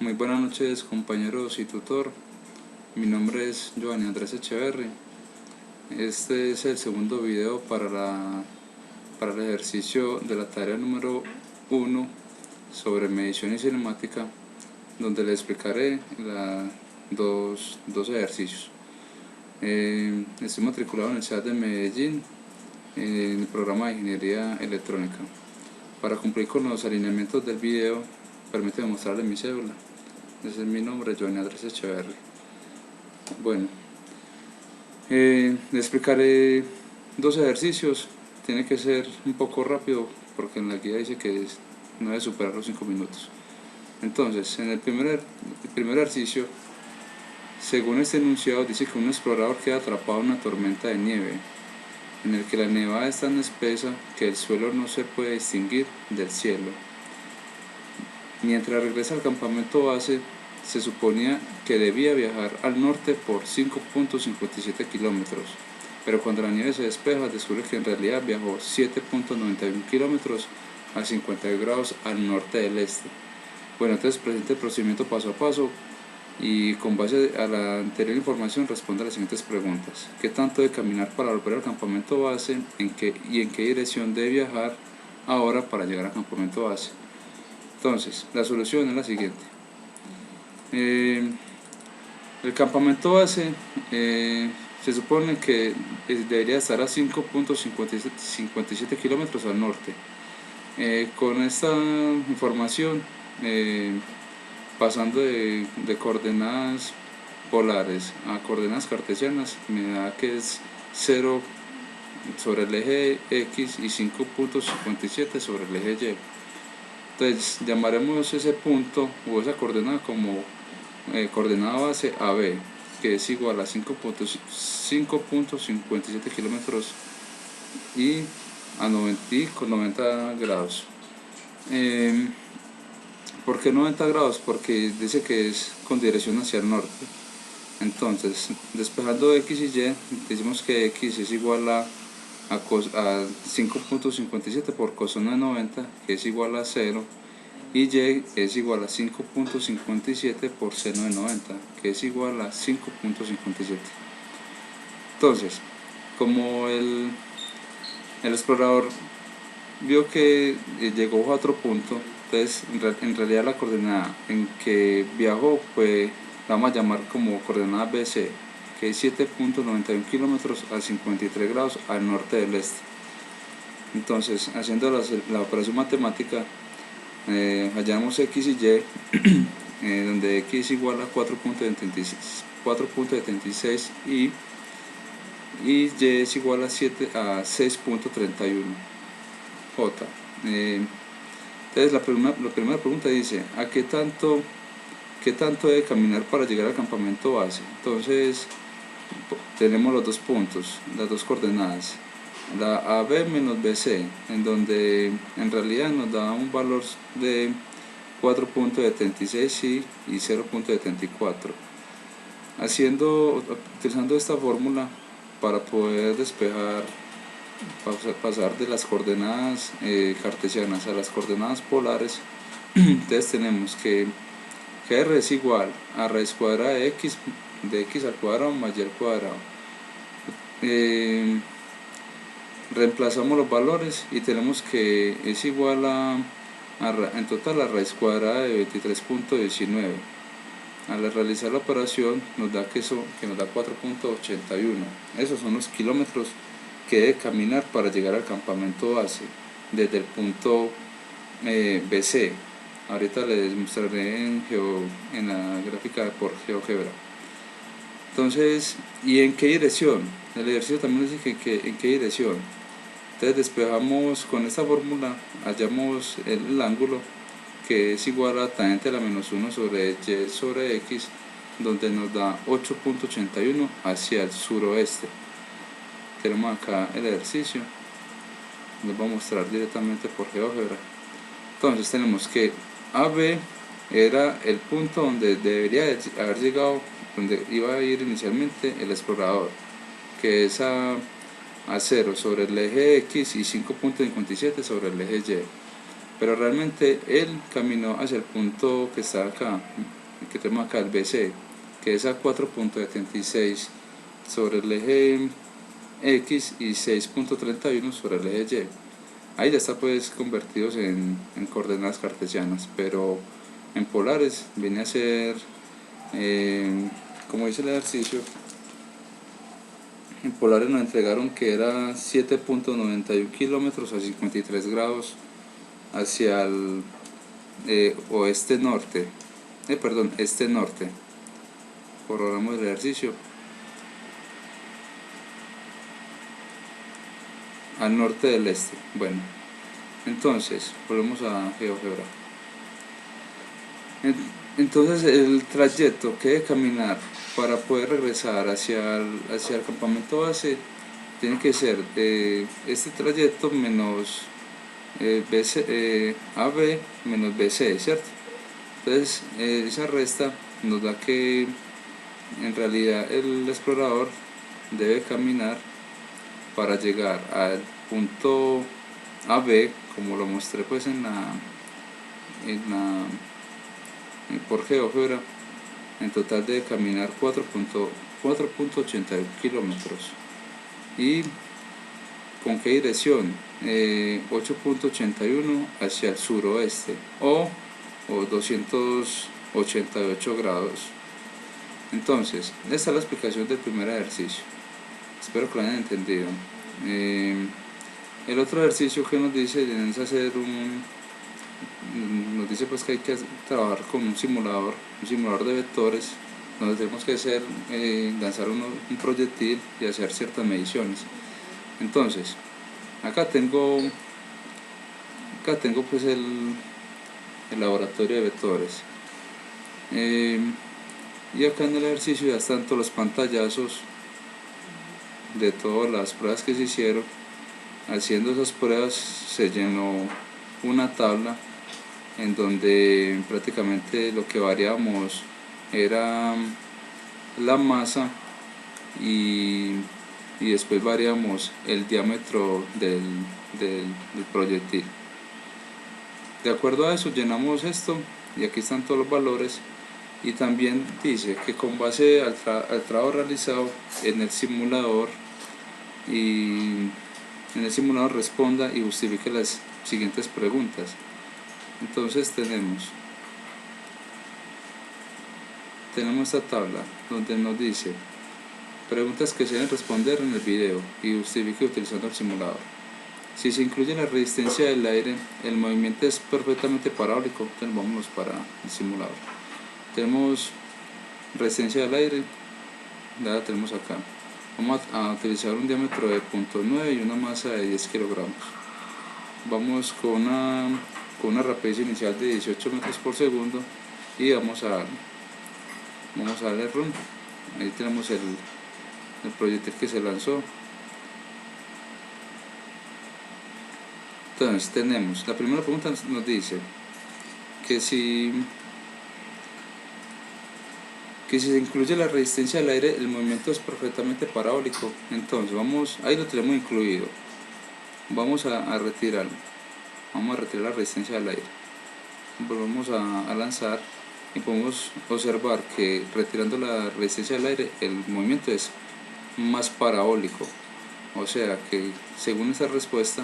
Muy buenas noches, compañeros y tutor. Mi nombre es Giovanni Andrés Echeverri. Este es el segundo video para el ejercicio de la tarea número 1 sobre medición y cinemática, donde le explicaré dos ejercicios. Estoy matriculado en el CEAD de Medellín en el programa de Ingeniería Electrónica. Para cumplir con los alineamientos del video, permítame mostrarles mi cédula. Ese es mi nombre, Giovanni Andrés Echeverri. Bueno, le explicaré dos ejercicios. Tiene que ser un poco rápido porque en la guía dice que no debe superar los 5 minutos. Entonces, en el primer ejercicio, según este enunciado, dice que un explorador queda atrapado en una tormenta de nieve, en el que la nevada es tan espesa que el suelo no se puede distinguir del cielo. Mientras regresa al campamento base, se suponía que debía viajar al norte por 5.57 kilómetros, pero cuando la nieve se despeja, descubre que en realidad viajó 7.91 kilómetros a 52 grados al norte del este. Bueno, entonces presente el procedimiento paso a paso y con base a la anterior información responde a las siguientes preguntas. ¿Qué tanto debe caminar para volver al campamento base? ¿En qué dirección debe viajar ahora para llegar al campamento base? Entonces, la solución es la siguiente. El campamento base se supone que debería estar a 5.57 kilómetros al norte. Con esta información, pasando de coordenadas polares a coordenadas cartesianas, me da que es 0 sobre el eje X y 5.57 sobre el eje Y. Entonces llamaremos ese punto o esa coordenada como coordenada base AB, que es igual a 5.57 kilómetros y a 90 grados. ¿Por qué 90 grados? Porque dice que es con dirección hacia el norte. Entonces, despejando X y Y, decimos que X es igual a 5.57 por coseno de 90, que es igual a 0, y Y es igual a 5.57 por seno de 90, que es igual a 5.57. Entonces, como el explorador vio que llegó a otro punto, entonces en realidad la coordenada en que viajó la vamos a llamar como coordenada BC, que es 7.91 kilómetros a 53 grados al norte del este. Entonces, haciendo la operación matemática, hallamos X y Y, donde X es igual a 4.76 y Y es igual a 6.31 J. Entonces la primera pregunta dice, ¿a qué tanto debe caminar para llegar al campamento base? Entonces tenemos los dos puntos, las dos coordenadas, la AB menos BC, en donde en realidad nos da un valor de 4.76 y 0.74. Utilizando esta fórmula para poder pasar de las coordenadas cartesianas a las coordenadas polares, entonces tenemos que R es igual a raíz cuadrada de X al cuadrado más Y al cuadrado. Reemplazamos los valores y tenemos que es igual en total la raíz cuadrada de 23.19. Al realizar la operación nos da que nos da 4.81. Esos son los kilómetros que debe caminar para llegar al campamento base desde el punto BC. Ahorita les mostraré en la gráfica por GeoGebra. Entonces, ¿y en qué dirección? El ejercicio también dice que en qué dirección. Entonces despejamos con esta fórmula, hallamos el ángulo, que es igual a tangente a la menos 1 sobre Y sobre X, donde nos da 8.81 hacia el suroeste. Tenemos acá el ejercicio, les voy a mostrar directamente por GeoGebra. Entonces tenemos que AB era el punto donde debería haber llegado, donde iba a ir inicialmente el explorador, que es a 0 sobre el eje X y 5.57 sobre el eje Y. pero realmente él caminó hacia el punto que está acá, que tenemos acá, el BC, que es a 4.76 sobre el eje X y 6.31 sobre el eje Y. Ahí ya está pues convertidos en coordenadas cartesianas, pero en polares viene a ser, como dice el ejercicio, en polares nos entregaron que era 7.91 kilómetros a 53 grados hacia el oeste-norte, este-norte. Corroboramos el ejercicio. Al norte del este. Bueno, entonces, volvemos a GeoGebra. Entonces, el trayecto que debe caminar para poder regresar hacia el campamento base tiene que ser este trayecto menos AB menos BC, ¿cierto? Entonces, esa resta nos da que en realidad el explorador debe caminar para llegar al punto AB, como lo mostré pues por GeoGebra. En total debe caminar 4.81 kilómetros. ¿Y con qué dirección? 8.81 hacia el suroeste o 288 grados. Entonces, esta es la explicación del primer ejercicio. Espero que lo hayan entendido. El otro ejercicio que nos dice es hacer nos dice pues que hay que trabajar con un simulador de vectores, donde tenemos que hacer, lanzar un proyectil y hacer ciertas mediciones. Entonces, acá tengo pues el laboratorio de vectores, y acá en el ejercicio ya están todos los pantallazos de todas las pruebas que se hicieron. Haciendo esas pruebas se llenó una tabla en donde prácticamente lo que variábamos era la masa y después variamos el diámetro del proyectil. De acuerdo a eso llenamos esto y aquí están todos los valores, y también dice que con base al trabajo realizado en el simulador responda y justifique las siguientes preguntas. Entonces tenemos esta tabla donde nos dice preguntas que se deben responder en el video y justifique utilizando el simulador. Si se incluye la resistencia del aire, el movimiento es perfectamente parabólico. Entonces vámonos para el simulador. Tenemos resistencia del aire, ya la tenemos acá. Vamos a utilizar un diámetro de 0.9 y una masa de 10 kilogramos. Vamos con una rapidez inicial de 18 metros por segundo y vamos a darle run. Ahí tenemos el proyectil que se lanzó. Entonces tenemos, la primera pregunta nos dice que si se incluye la resistencia del aire, el movimiento es perfectamente parabólico. Entonces ahí lo tenemos incluido. Vamos a retirarlo. Vamos a retirar la resistencia del aire. Volvemos a lanzar y podemos observar que retirando la resistencia del aire, el movimiento es más parabólico. O sea que según esa respuesta,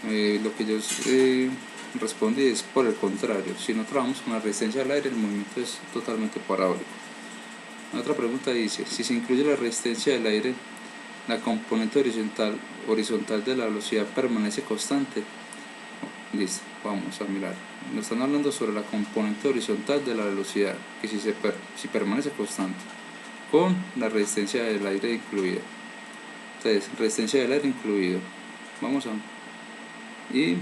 lo que yo respondí es por el contrario. Si no trabajamos con la resistencia del aire, el movimiento es totalmente parabólico. La otra pregunta dice, si se incluye la resistencia del aire, la componente horizontal de la velocidad permanece constante. Listo, vamos a mirar. Nos están hablando sobre la componente horizontal de la velocidad, que si permanece constante, con la resistencia del aire incluida. Entonces, resistencia del aire incluido. Y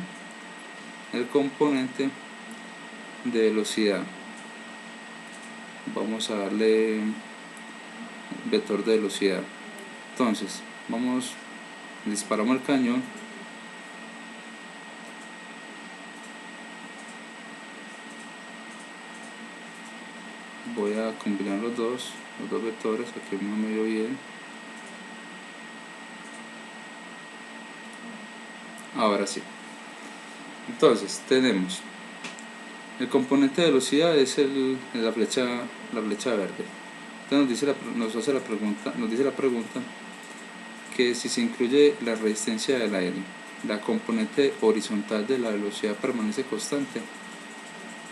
el componente de velocidad. Vamos a darle vector de velocidad. Entonces, disparamos el cañón. Voy a combinar los dos vectores, aquí no me dio bien. Ahora sí. Entonces tenemos el componente de velocidad es la flecha verde. Entonces nos dice la pregunta que si se incluye la resistencia del aire, la componente horizontal de la velocidad permanece constante.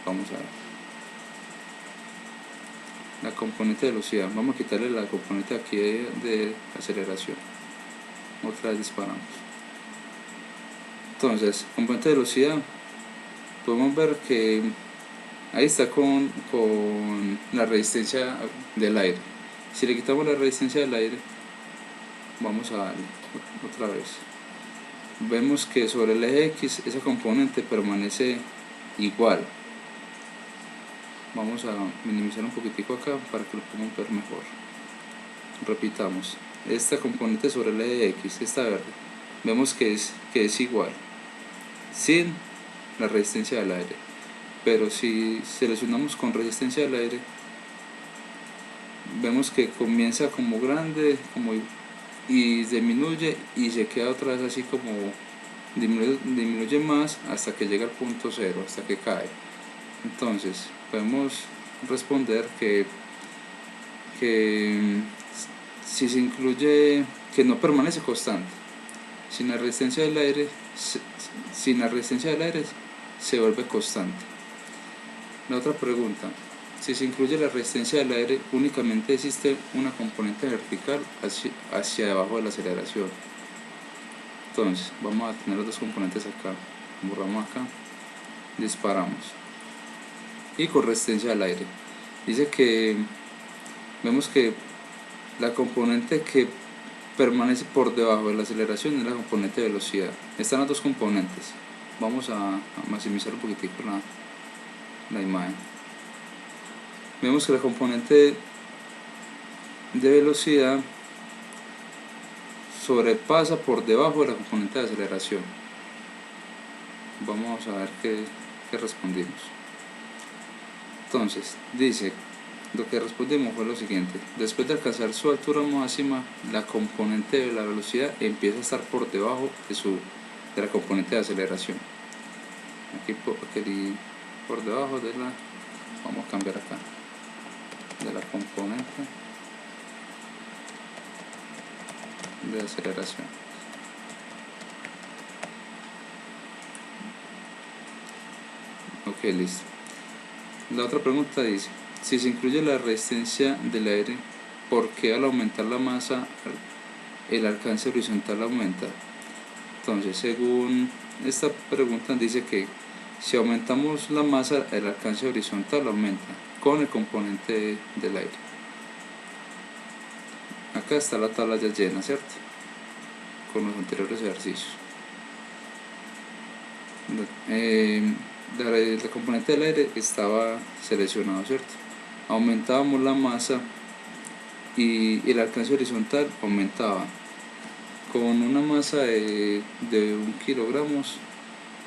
Vamos a ver la componente de velocidad, vamos a quitarle la componente aquí de aceleración, otra vez disparamos. Entonces, componente de velocidad, podemos ver que ahí está con la resistencia del aire. Si le quitamos la resistencia del aire, vamos a darle otra vez, vemos que sobre el eje X esa componente permanece igual. Vamos a minimizar un poquitico acá para que lo podamos ver mejor. Repitamos, esta componente sobre el eje X, esta verde, vemos que es igual sin la resistencia del aire, pero si seleccionamos con resistencia del aire, vemos que comienza como grande y disminuye y se queda otra vez así como disminuye más hasta que llega al punto cero, hasta que cae. Entonces podemos responder que si se incluye que no permanece constante, sin la resistencia del aire se vuelve constante. La otra pregunta, si se incluye la resistencia del aire, únicamente existe una componente vertical hacia debajo de la aceleración. Entonces vamos a tener los dos componentes acá, borramos acá, disparamos, y con resistencia al aire dice que vemos que la componente que permanece por debajo de la aceleración es la componente de velocidad. Están las dos componentes. Vamos a maximizar un poquitico la imagen. Vemos que la componente de velocidad sobrepasa por debajo de la componente de aceleración. Vamos a ver qué respondimos. Entonces dice, lo que respondimos fue lo siguiente: después de alcanzar su altura máxima, la componente de la velocidad empieza a estar por debajo de la componente de aceleración. Aquí por debajo de la, vamos a cambiar acá, de la componente de aceleración. Ok, listo. La otra pregunta dice, si se incluye la resistencia del aire, ¿por qué al aumentar la masa el alcance horizontal aumenta? Entonces, según esta pregunta dice que si aumentamos la masa el alcance horizontal aumenta con el componente del aire. Acá está la tabla ya llena, ¿cierto? Con los anteriores ejercicios. La componente del aire estaba seleccionado, ¿cierto? Aumentábamos la masa y el alcance horizontal aumentaba. Con una masa de 1 kilogramos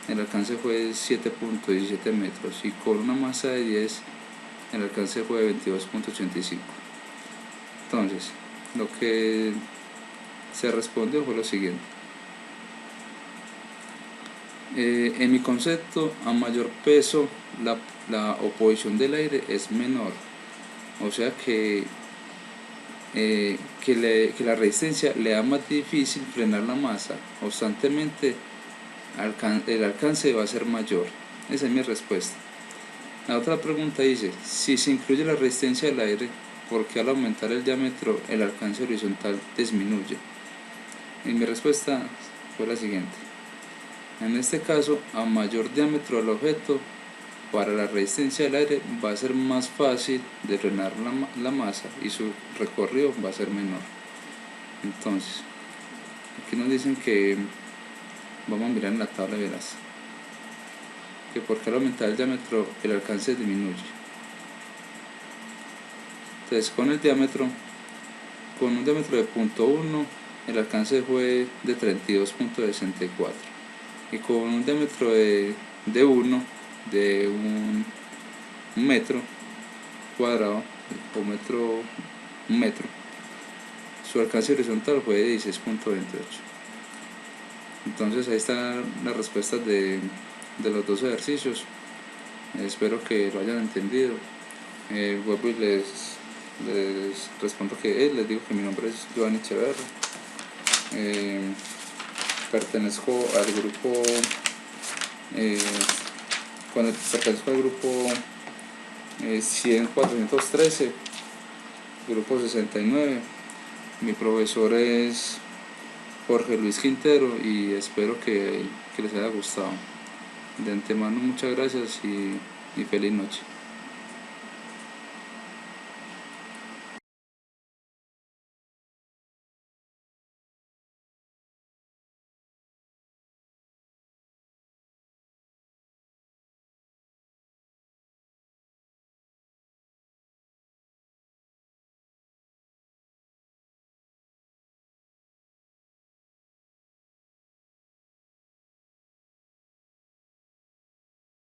el alcance fue de 7.17 metros y con una masa de 10 el alcance fue de 22.85. entonces lo que se respondió fue lo siguiente: en mi concepto, a mayor peso la oposición del aire es menor, o sea que la resistencia le da más difícil frenar la masa, constantemente el alcance va a ser mayor. Esa es mi respuesta. La otra pregunta dice, si se incluye la resistencia del aire, ¿por qué al aumentar el diámetro el alcance horizontal disminuye? Y mi respuesta fue la siguiente: en este caso, a mayor diámetro del objeto, para la resistencia del aire va a ser más fácil de frenar la masa y su recorrido va a ser menor. Entonces, aquí nos dicen que, vamos a mirar en la tabla, verás que porque al aumentar el diámetro el alcance disminuye. Entonces con un diámetro de 0.1 el alcance fue de 32.64 y con un diámetro de 1 de un metro cuadrado o un metro, su alcance horizontal fue de 16.28. entonces ahí están las respuestas de de los dos ejercicios. Espero que lo hayan entendido. Vuelvo y les respondo que les digo que mi nombre es Giovanni Echeverri. Pertenezco al grupo pertenezco al grupo 100-413, grupo 69. Mi profesor es Jorge Luis Quintero y espero que les haya gustado. De antemano muchas gracias y feliz noche.